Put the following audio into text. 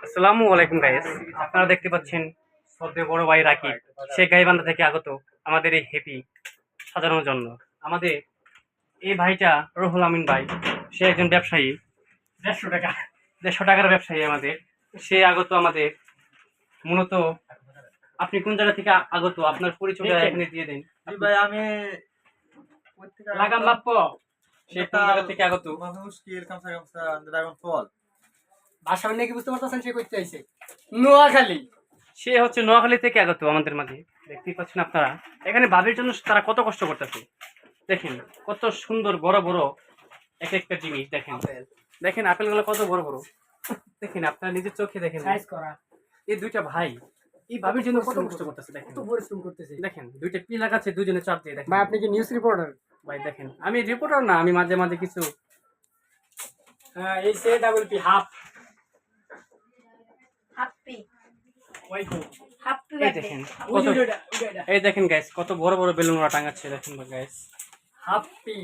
আসসালামু আলাইকুম গাইস, আপনারা দেখতে পাচ্ছেন শ্রদ্ধেয় বড় ভাই রাকিব সে গাইবান্ধা থেকে আগত আমাদের এই হ্যাপি সাজানোর জন্য। আমাদের এই ভাইটা রুহুল আমিন ভাই, সে একজন ব্যবসায়ী। 150 টাকা 150 টাকার ব্যবসায়ী আমাদের। সে আগত আমাদের মূলত। আপনি কোন জায়গা থেকে আগত, আপনার পরিচয়টা এখানে দিয়ে দেন। জি ভাই, আমি লাগাম লাপ্প সে কোন জায়গা থেকে আগত। মুশকিল কামসা কামসা ড্রাগন ফল ভাষা নাকি বুঝতে পারতেছেন সে করতে আইছে নোয়াখালী। সে হচ্ছে নোয়াখালী থেকে আগত আমাদের মাঝে। দেখতেই পাচ্ছেন আপনারা, এখানে বাবির জন্য তারা কত কষ্ট করতেছে। দেখেন কত সুন্দর বড় বড় এক একটা জিনিস। দেখেন দেখেন আপেলগুলো কত বড় বড়। দেখেন আপনারা নিজের চোখে দেখেন। সাইজ করা এই দুইটা ভাই এই বাবির জন্য কত কষ্ট করতেছে। দেখেন কত পরিশ্রম করতেছে। দেখেন দুইটা পিলা গাছে দুজনে চাপ দিয়ে। দেখেন ভাই আপনি কি নিউজ রিপোর্টার? ভাই দেখেন, আমি রিপোর্টার না, আমি মাঝে মাঝে কিছু হ্যাঁ, এই সে ডাবল পি হাফ হাপ্পি ওয়াইকো হাপ্পি এই দেখেন কত, এই দেখেন গাইস কত বড় বড় বেলুন ওরা টাঙাচ্ছে। দেখেন গাইস হাপ্পি